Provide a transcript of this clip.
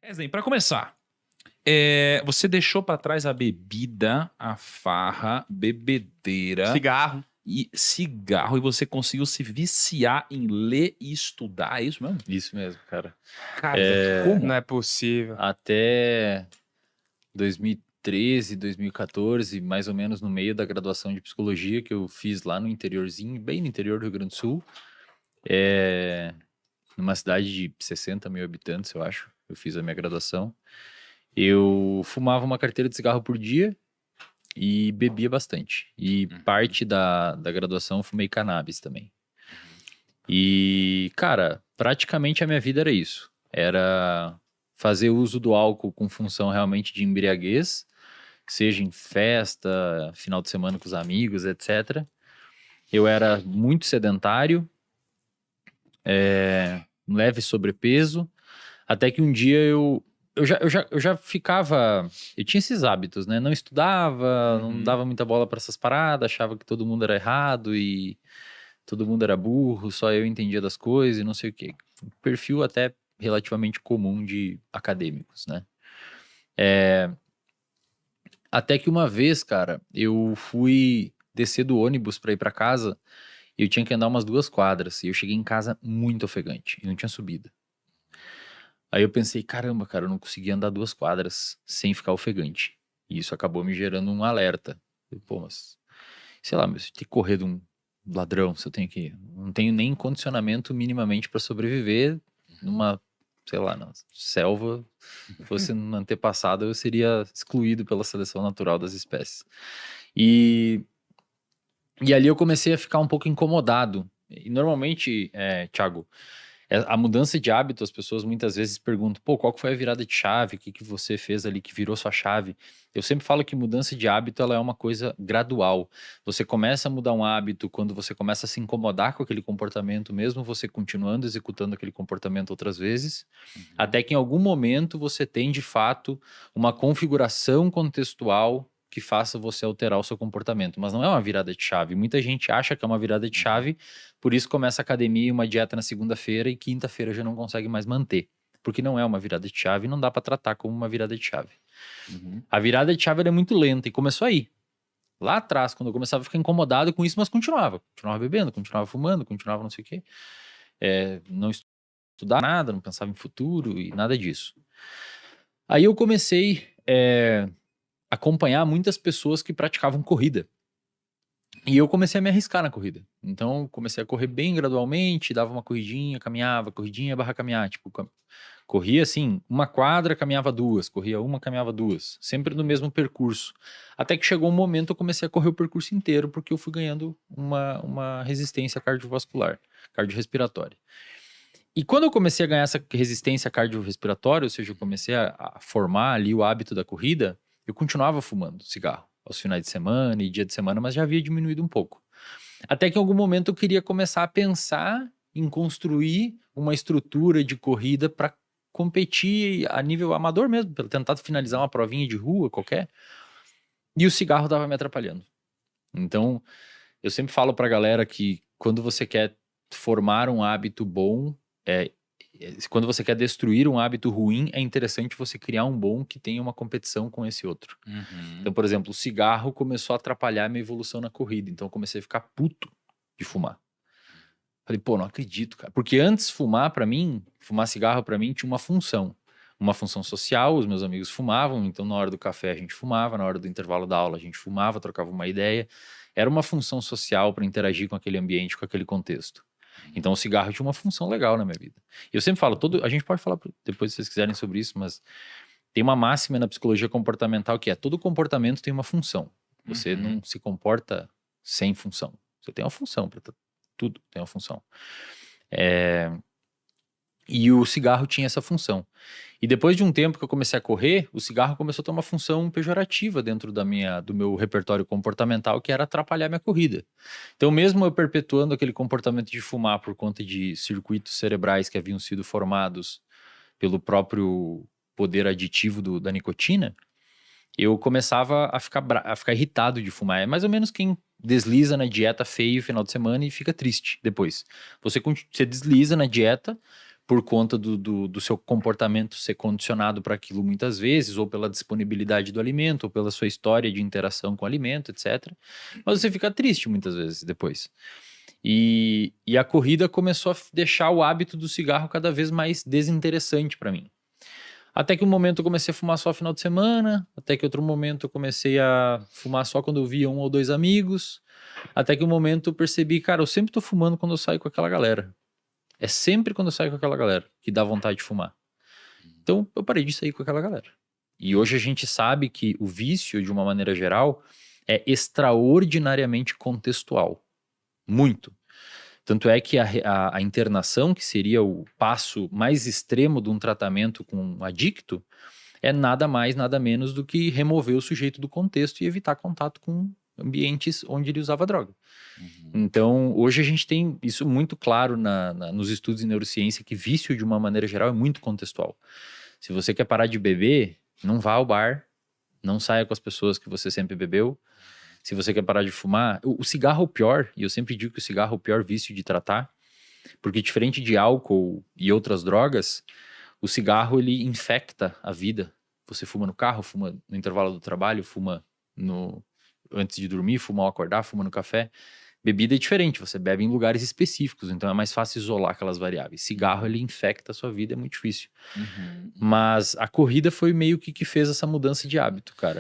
Wesley, para começar, você deixou para trás a bebida, a farra, bebedeira Cigarro. e cigarro e você conseguiu se viciar em ler e estudar, é isso mesmo? Isso mesmo, cara. Cara, como? Não é possível. Até 2013, 2014, mais ou menos no meio da graduação de psicologia que eu fiz lá no interiorzinho, bem no interior do Rio Grande do Sul, numa cidade de 60 mil habitantes, eu acho. Eu fiz a minha graduação. Eu fumava uma carteira de cigarro por dia e bebia bastante. E parte da graduação eu fumei cannabis também. E, cara, praticamente a minha vida era isso. Era fazer uso do álcool com função realmente de embriaguez, seja em festa, final de semana com os amigos, etc. Eu era muito sedentário, leve sobrepeso, até que um dia eu já ficava... Eu tinha esses hábitos, né? Não estudava, não dava muita bola para essas paradas, achava que todo mundo era errado e todo mundo era burro, só eu entendia das coisas e não sei o quê. Perfil até relativamente comum de acadêmicos, né? Até que uma vez, cara, eu fui descer do ônibus para ir para casa e eu tinha que andar umas 2 quadras. E eu cheguei em casa muito ofegante e não tinha subida. Aí eu pensei, caramba, cara, eu não consegui andar 2 quadras sem ficar ofegante. E isso acabou me gerando um alerta. Pô, mas, sei lá, mas se eu tenho que correr de um ladrão, se eu tenho que... Não tenho nem condicionamento minimamente para sobreviver numa, sei lá, na selva. Se fosse no antepassado, eu seria excluído pela seleção natural das espécies. E ali eu comecei a ficar um pouco incomodado. E normalmente, Thiago, a mudança de hábito, as pessoas muitas vezes perguntam, pô, qual que foi a virada de chave? O que você fez ali que virou sua chave? Eu sempre falo que mudança de hábito ela é uma coisa gradual. Você começa a mudar um hábito quando você começa a se incomodar com aquele comportamento, mesmo você continuando executando aquele comportamento outras vezes, até que em algum momento você tem, de fato, uma configuração contextual que faça você alterar o seu comportamento. Mas não é uma virada de chave. Muita gente acha que é uma virada de chave, por isso começa a academia e uma dieta na segunda-feira e quinta-feira já não consegue mais manter. Porque não é uma virada de chave e não dá para tratar como uma virada de chave. A virada de chave ela é muito lenta e começou aí. Lá atrás, quando eu começava a ficar incomodado com isso, mas continuava. Continuava bebendo, continuava fumando, continuava não sei o quê. Não estudava nada, não pensava em futuro e nada disso. Aí eu comecei acompanhar muitas pessoas que praticavam corrida. E eu comecei a me arriscar na corrida. Então, comecei a correr bem gradualmente, dava uma corridinha, caminhava, corridinha barra caminhar. Tipo, corria assim, 1 quadra, caminhava 2, corria 1, caminhava 2. Sempre no mesmo percurso. Até que chegou um momento eu comecei a correr o percurso inteiro, porque eu fui ganhando uma resistência cardiovascular, cardiorrespiratória. E quando eu comecei a ganhar essa resistência cardiorrespiratória, ou seja, eu comecei a formar ali o hábito da corrida, eu continuava fumando cigarro aos finais de semana e dia de semana, mas já havia diminuído um pouco. Até que em algum momento eu queria começar a pensar em construir uma estrutura de corrida para competir a nível amador mesmo, para tentar finalizar uma provinha de rua qualquer. E o cigarro estava me atrapalhando. Então, eu sempre falo para a galera que quando você quer formar um hábito bom, quando você quer destruir um hábito ruim, é interessante você criar um bom que tenha uma competição com esse outro. Então, por exemplo, o cigarro começou a atrapalhar a minha evolução na corrida. Então, eu comecei a ficar puto de fumar. Falei, pô, não acredito, cara. Porque antes fumar cigarro pra mim tinha uma função. Uma função social, os meus amigos fumavam, então na hora do café a gente fumava, na hora do intervalo da aula a gente fumava, trocava uma ideia. Era uma função social para interagir com aquele ambiente, com aquele contexto. Então o cigarro tinha uma função legal na minha vida. Eu sempre falo, a gente pode falar depois se vocês quiserem sobre isso, mas tem uma máxima na psicologia comportamental que é todo comportamento tem uma função. Você não se comporta sem função. Você tem uma função, tudo tem uma função. E o cigarro tinha essa função. E depois de um tempo que eu comecei a correr, o cigarro começou a ter uma função pejorativa dentro do meu repertório comportamental, que era atrapalhar minha corrida. Então, mesmo eu perpetuando aquele comportamento de fumar por conta de circuitos cerebrais que haviam sido formados pelo próprio poder aditivo da nicotina, eu começava a ficar irritado de fumar. É mais ou menos quem desliza na dieta feio no final de semana e fica triste depois. Você desliza na dieta por conta do seu comportamento ser condicionado para aquilo muitas vezes, ou pela disponibilidade do alimento, ou pela sua história de interação com o alimento, etc. Mas você fica triste muitas vezes depois. E a corrida começou a deixar o hábito do cigarro cada vez mais desinteressante para mim. Até que um momento eu comecei a fumar só final de semana, até que outro momento eu comecei a fumar só quando eu via 1 ou 2 amigos, até que um momento eu percebi, cara, eu sempre tô fumando quando eu saio com aquela galera. É sempre quando eu saio com aquela galera que dá vontade de fumar. Então eu parei de sair com aquela galera. E hoje a gente sabe que o vício, de uma maneira geral, é extraordinariamente contextual. Muito. Tanto é que a internação, que seria o passo mais extremo de um tratamento com um adicto, é nada mais, nada menos do que remover o sujeito do contexto e evitar contato com ambientes onde ele usava droga. Então, hoje a gente tem isso muito claro nos estudos de neurociência, que vício, de uma maneira geral, é muito contextual. Se você quer parar de beber, não vá ao bar, não saia com as pessoas que você sempre bebeu. Se você quer parar de fumar, o cigarro é o pior, e eu sempre digo que o cigarro é o pior vício de tratar, porque diferente de álcool e outras drogas, o cigarro ele infecta a vida. Você fuma no carro, fuma no intervalo do trabalho, fuma antes de dormir, fuma ao acordar, fuma no café. Bebida é diferente, você bebe em lugares específicos, então é mais fácil isolar aquelas variáveis. Cigarro, ele infecta a sua vida, é muito difícil. Mas a corrida foi meio que fez essa mudança de hábito, cara.